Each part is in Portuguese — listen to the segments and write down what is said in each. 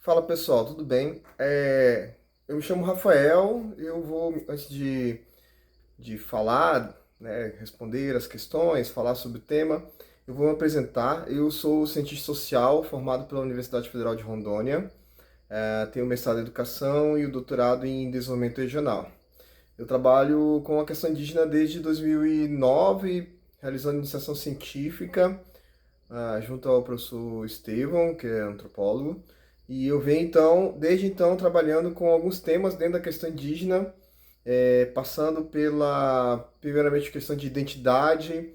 Fala pessoal, tudo bem? Eu me chamo Rafael, antes de falar, né, responder as questões, falar sobre o tema, eu vou me apresentar. Eu sou cientista social formado pela Universidade Federal de Rondônia, tenho mestrado em educação e o doutorado em desenvolvimento regional. Eu trabalho com a questão indígena desde 2009, realizando iniciação científica junto ao professor Estevão, que é antropólogo, e eu venho então, desde então, trabalhando com alguns temas dentro da questão indígena, passando primeiramente, questão de identidade,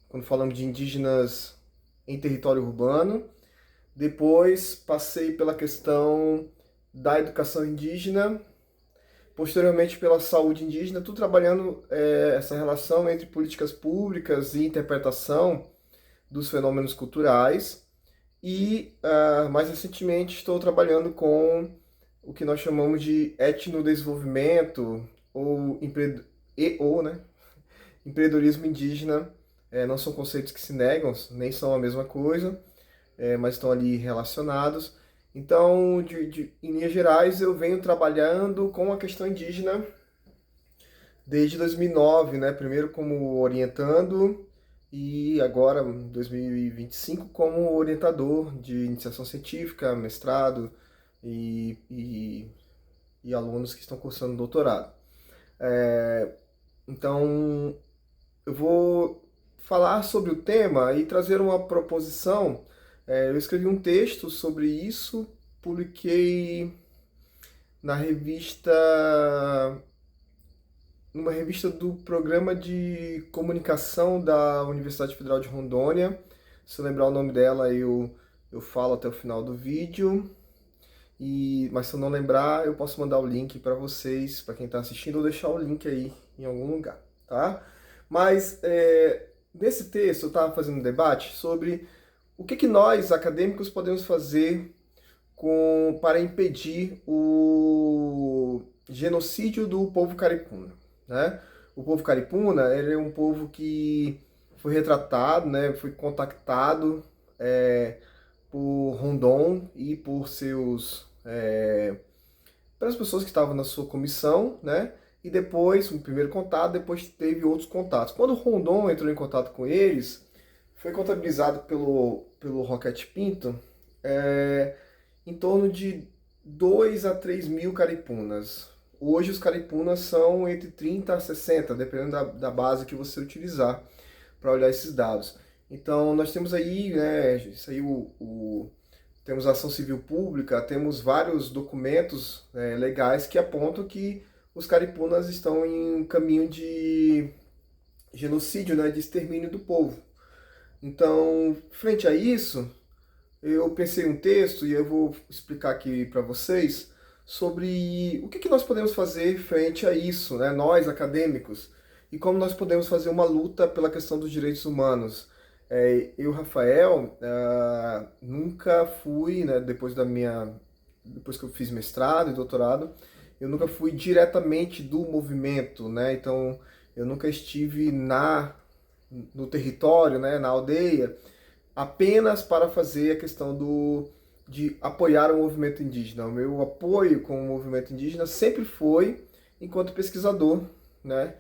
quando falamos de indígenas em território urbano. Depois passei pela questão da educação indígena, posteriormente pela saúde indígena, tudo trabalhando essa relação entre políticas públicas e interpretação dos fenômenos culturais. E, mais recentemente, estou trabalhando com o que nós chamamos de etnodesenvolvimento ou né, empreendedorismo indígena. Não são conceitos que se negam, nem são a mesma coisa, mas estão ali relacionados. Então, em linhas gerais, eu venho trabalhando com a questão indígena desde 2009, né? Primeiro como orientando e agora, em 2025, como orientador de iniciação científica, mestrado e alunos que estão cursando doutorado. Então, eu vou falar sobre o tema e trazer uma proposição. Eu escrevi um texto sobre isso, publiquei na revista numa revista do Programa de Comunicação da Universidade Federal de Rondônia. Se eu lembrar o nome dela, eu falo até o final do vídeo. Mas se eu não lembrar, eu posso mandar o link para vocês, para quem está assistindo, ou deixar o link aí em algum lugar, tá? Mas nesse texto eu estava fazendo um debate sobre o que nós, acadêmicos, podemos fazer para impedir o genocídio do povo caripuna, né? O povo caripuna, ele é um povo que foi retratado, né, foi contactado por Rondon e por pelas pessoas que estavam na sua comissão, né? E depois, um primeiro contato, depois teve outros contatos. Quando Rondon entrou em contato com eles, foi contabilizado pelo Roquete Pinto em torno de 2 a 3 mil caripunas. Hoje os caripunas são entre 30 a 60, dependendo da base que você utilizar para olhar esses dados. Então nós temos aí, né, isso aí temos a ação civil pública, temos vários documentos legais que apontam que os caripunas estão em caminho de genocídio, né, de extermínio do povo. Então, frente a isso, eu pensei um texto e eu vou explicar aqui para vocês sobre o que nós podemos fazer frente a isso, né, nós acadêmicos, e como nós podemos fazer uma luta pela questão dos direitos humanos. Eu, Rafael, nunca fui, né, depois que eu fiz mestrado e doutorado, eu nunca fui diretamente do movimento, né, então eu nunca estive no território, né, na aldeia, apenas para fazer a questão de apoiar o movimento indígena. O meu apoio com o movimento indígena sempre foi enquanto pesquisador, né?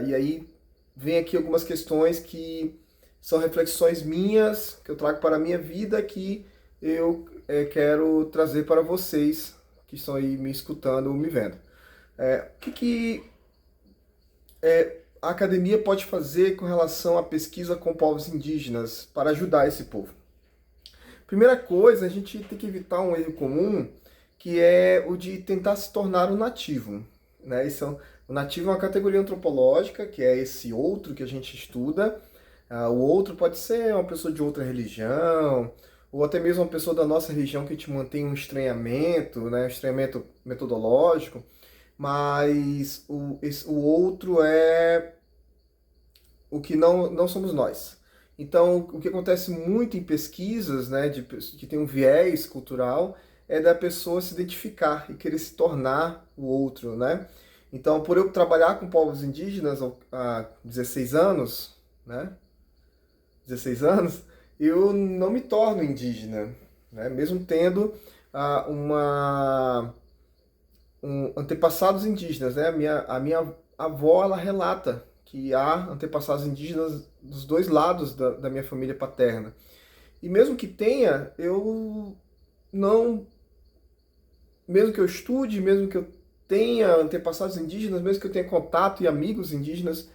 E aí vem aqui algumas questões que são reflexões minhas, que eu trago para a minha vida, que eu quero trazer para vocês que estão aí me escutando ou me vendo. O que a academia pode fazer com relação à pesquisa com povos indígenas para ajudar esse povo? Primeira coisa, a gente tem que evitar um erro comum, que é o de tentar se tornar um nativo, né? O nativo é uma categoria antropológica, que é esse outro que a gente estuda. O outro pode ser uma pessoa de outra religião, ou até mesmo uma pessoa da nossa religião que te mantém um estranhamento, né? Um estranhamento metodológico, mas o outro é o que não somos nós. Então, o que acontece muito em pesquisas, né, que tem um viés cultural, é da pessoa se identificar e querer se tornar o outro, né? Então, por eu trabalhar com povos indígenas há 16 anos, né? 16 anos, eu não me torno indígena, né? Mesmo tendo antepassados indígenas, né? A minha avó, ela relata que há antepassados indígenas dos dois lados da minha família paterna. E mesmo que tenha, eu não, mesmo que eu estude, mesmo que eu tenha antepassados indígenas, mesmo que eu tenha contato e amigos indígenas,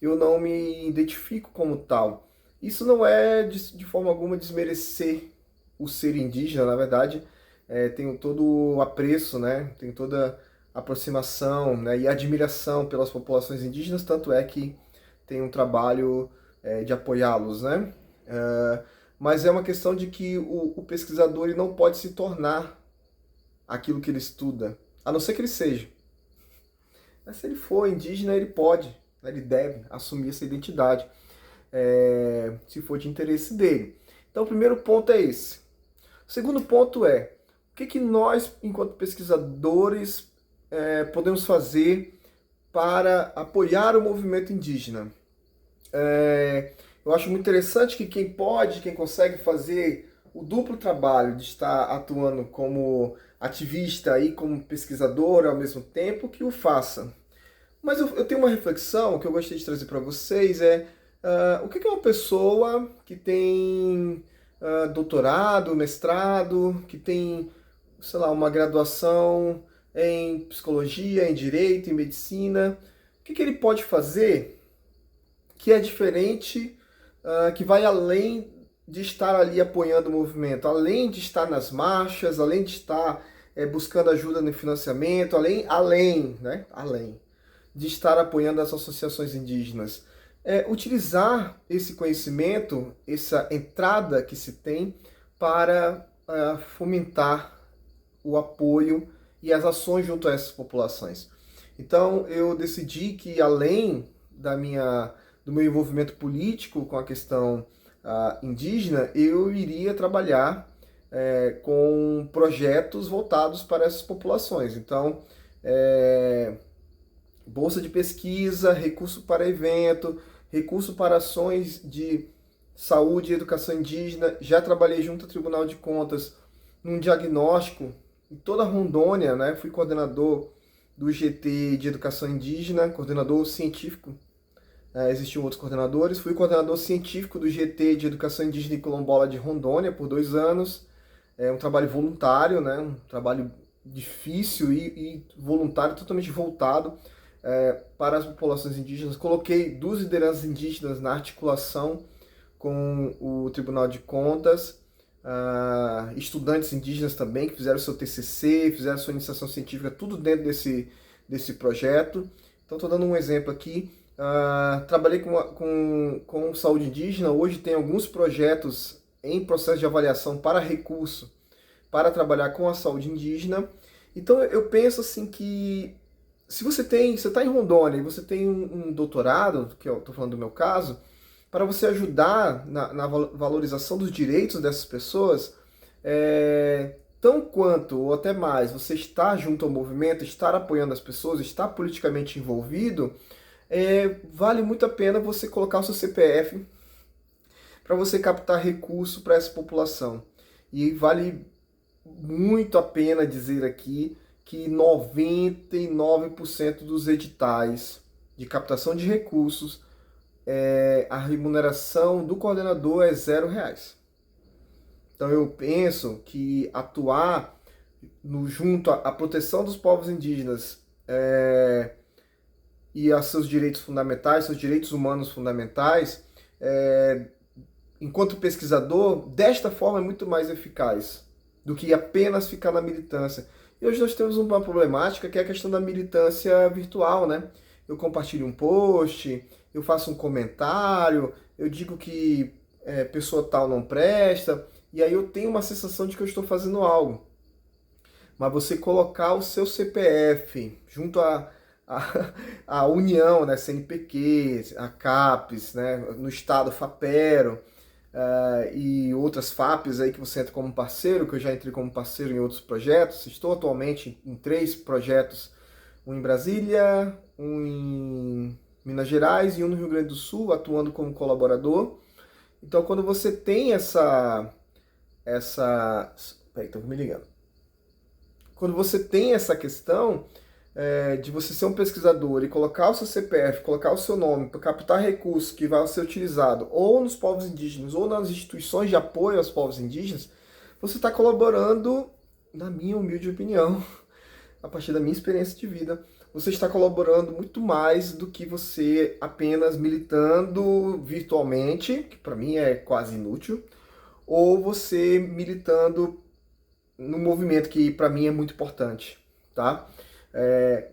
eu não me identifico como tal. Isso não é de forma alguma desmerecer o ser indígena, na verdade, tenho todo o apreço, né? Tenho toda a aproximação, né? E admiração pelas populações indígenas, tanto é que tenho um trabalho de apoiá-los, né? Mas é uma questão de que o pesquisador ele não pode se tornar aquilo que ele estuda, a não ser que ele seja. Mas se ele for indígena, ele pode, né? Ele deve assumir essa identidade, se for de interesse dele. Então, o primeiro ponto é esse. O segundo ponto é, o que nós, enquanto pesquisadores, podemos fazer para apoiar o movimento indígena? Eu acho muito interessante que quem consegue fazer o duplo trabalho de estar atuando como ativista e como pesquisador ao mesmo tempo, que o faça. Mas eu tenho uma reflexão que eu gostaria de trazer para vocês, o que é uma pessoa que tem doutorado, mestrado, que tem, sei lá, uma graduação em psicologia, em direito, em medicina, o que ele pode fazer que é diferente, que vai além de estar ali apoiando o movimento, além de estar nas marchas, além de estar buscando ajuda no financiamento, né? Além de estar apoiando as associações indígenas. Utilizar esse conhecimento, essa entrada que se tem para fomentar o apoio e as ações junto a essas populações. Então eu decidi que além do meu envolvimento político com a questão indígena, eu iria trabalhar com projetos voltados para essas populações. Então, bolsa de pesquisa, recurso para evento, recurso para ações de saúde e educação indígena. Já trabalhei junto ao Tribunal de Contas num diagnóstico em toda a Rondônia, né? Fui coordenador do GT de Educação Indígena, coordenador científico. Existiam outros coordenadores. Fui coordenador científico do GT de Educação Indígena e Quilombola de Rondônia por 2 anos. É um trabalho voluntário, né? Um trabalho difícil e voluntário, totalmente voltado para as populações indígenas. Coloquei 2 lideranças indígenas na articulação com o Tribunal de Contas, estudantes indígenas também, que fizeram seu TCC, fizeram sua iniciação científica, tudo dentro desse projeto. Então, estou dando um exemplo aqui. Trabalhei com saúde indígena, hoje tem alguns projetos em processo de avaliação para recurso, para trabalhar com a saúde indígena. Então, eu penso assim que se você está em Rondônia e você tem um doutorado, que eu estou falando do meu caso, para você ajudar na valorização dos direitos dessas pessoas, tão quanto ou até mais você estar junto ao movimento, estar apoiando as pessoas, estar politicamente envolvido, vale muito a pena você colocar o seu CPF para você captar recurso para essa população. E vale muito a pena dizer aqui que 99% dos editais de captação de recursos, a remuneração do coordenador é R$0. Então eu penso que atuar junto à proteção dos povos indígenas e a seus direitos fundamentais, seus direitos humanos fundamentais, enquanto pesquisador, desta forma é muito mais eficaz do que apenas ficar na militância. E hoje nós temos uma problemática que é a questão da militância virtual, né? Eu compartilho um post, eu faço um comentário, eu digo que pessoa tal não presta, e aí eu tenho uma sensação de que eu estou fazendo algo. Mas você colocar o seu CPF junto à União, né, CNPq, a CAPES, né, no estado FAPERO, e outras FAPs aí que você entra como parceiro, que eu já entrei como parceiro em outros projetos. Estou atualmente em 3 projetos, um em Brasília, um em Minas Gerais e um no Rio Grande do Sul, atuando como colaborador. Então, quando você tem essa essa... Peraí, estão me ligando. Quando você tem essa questão de você ser um pesquisador e colocar o seu CPF, colocar o seu nome para captar recursos que vai ser utilizado ou nos povos indígenas ou nas instituições de apoio aos povos indígenas, você está colaborando, na minha humilde opinião, a partir da minha experiência de vida, você está colaborando muito mais do que você apenas militando virtualmente, que para mim é quase inútil, ou você militando no movimento que para mim é muito importante, tá?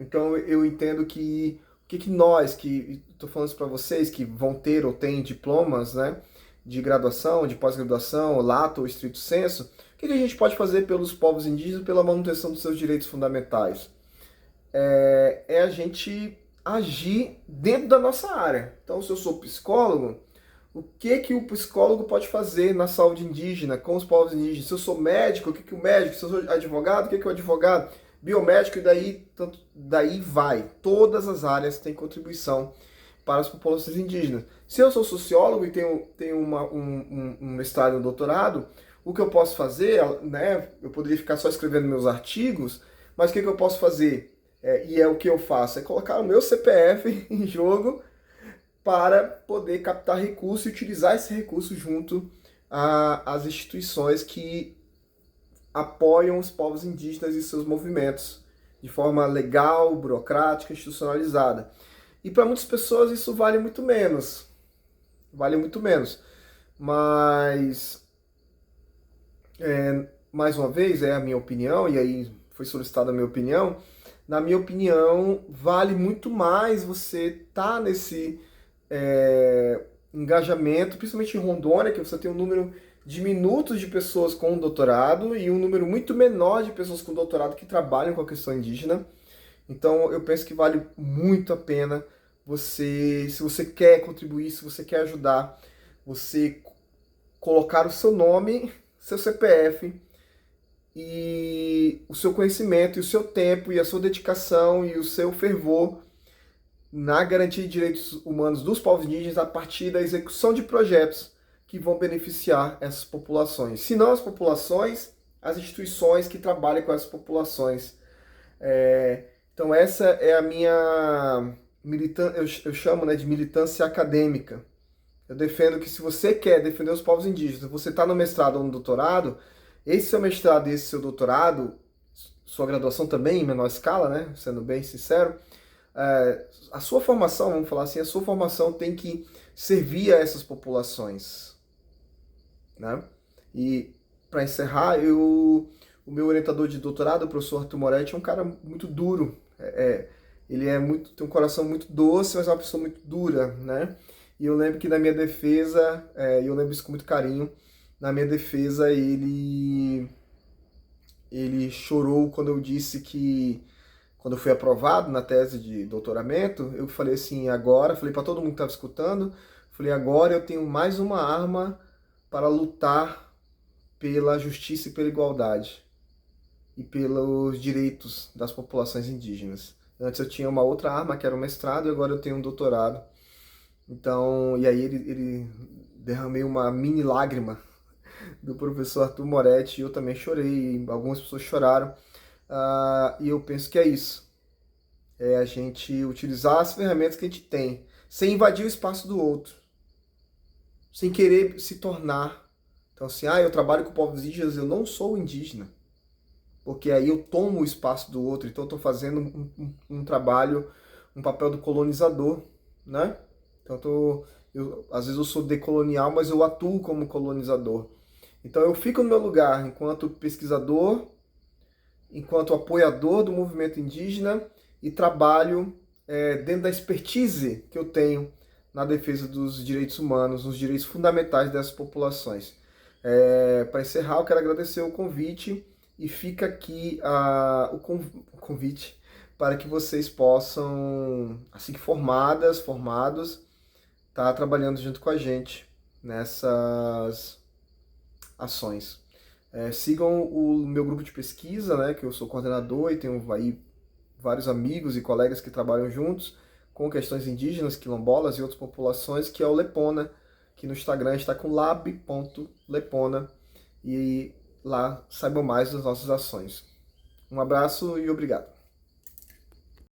Então eu entendo que o que nós, que estou falando isso para vocês, que vão ter ou têm diplomas, né, de graduação, de pós-graduação, lato ou estrito senso, o que a gente pode fazer pelos povos indígenas pela manutenção dos seus direitos fundamentais? É a gente agir dentro da nossa área. Então, se eu sou psicólogo, o que o psicólogo pode fazer na saúde indígena, com os povos indígenas? Se eu sou médico, o que o médico? Se eu sou advogado, o que o advogado? Biomédico, e daí vai. Todas as áreas têm contribuição para as populações indígenas. Se eu sou sociólogo e tenho um mestrado e um doutorado, o que eu posso fazer, né? Eu poderia ficar só escrevendo meus artigos, mas o que eu posso fazer? E é o que eu faço, é colocar o meu CPF em jogo para poder captar recurso e utilizar esse recurso junto às instituições que apoiam os povos indígenas e seus movimentos de forma legal, burocrática, institucionalizada. E para muitas pessoas isso vale muito menos. Vale muito menos. Mas, mais uma vez, é a minha opinião, e aí foi solicitada a minha opinião. Na minha opinião, vale muito mais você estar nesse engajamento, principalmente em Rondônia, que você tem um número diminuto de pessoas com doutorado e um número muito menor de pessoas com doutorado que trabalham com a questão indígena. Então, eu penso que vale muito a pena você, se você quer contribuir, se você quer ajudar, você colocar o seu nome, seu CPF e o seu conhecimento, e o seu tempo, e a sua dedicação, e o seu fervor na garantia de direitos humanos dos povos indígenas a partir da execução de projetos que vão beneficiar essas populações. Se não as populações, as instituições que trabalham com essas populações. Então essa é a minha militância, eu chamo, né, de militância acadêmica. Eu defendo que se você quer defender os povos indígenas, você está no mestrado ou no doutorado, esse seu mestrado e esse seu doutorado, sua graduação também em menor escala, né, sendo bem sincero, a sua formação, vamos falar assim, a sua formação tem que servir a essas populações, né? E para encerrar, o meu orientador de doutorado, o professor Arthur Moretti, é um cara muito duro. Ele tem um coração muito doce, mas é uma pessoa muito dura, né? E eu lembro que na minha defesa, e eu lembro isso com muito carinho, na minha defesa ele chorou quando eu disse que, quando eu fui aprovado na tese de doutoramento, eu falei assim, falei para todo mundo que estava escutando, falei, agora eu tenho mais uma arma para lutar pela justiça e pela igualdade e pelos direitos das populações indígenas. Antes eu tinha uma outra arma, que era o mestrado, e agora eu tenho um doutorado. Então, e aí ele derramei uma mini lágrima do professor Arthur Moretti, e eu também chorei, algumas pessoas choraram. E eu penso que é isso. É a gente utilizar as ferramentas que a gente tem, sem invadir o espaço do outro, sem querer se tornar. Então assim, eu trabalho com povos indígenas, eu não sou indígena, porque aí eu tomo o espaço do outro, então eu estou fazendo um trabalho, um papel do colonizador, né? Então às vezes eu sou decolonial, mas eu atuo como colonizador. Então eu fico no meu lugar enquanto pesquisador, enquanto apoiador do movimento indígena e trabalho dentro da expertise que eu tenho na defesa dos direitos humanos, nos direitos fundamentais dessas populações. Para encerrar, eu quero agradecer o convite e fica aqui o convite para que vocês possam, assim que formados, estar trabalhando junto com a gente nessas ações. Sigam o meu grupo de pesquisa, né, que eu sou coordenador e tenho aí vários amigos e colegas que trabalham juntos com questões indígenas, quilombolas e outras populações, que é o Lepona, que no Instagram está com lab.lepona. e lá saibam mais das nossas ações. Um abraço e obrigado.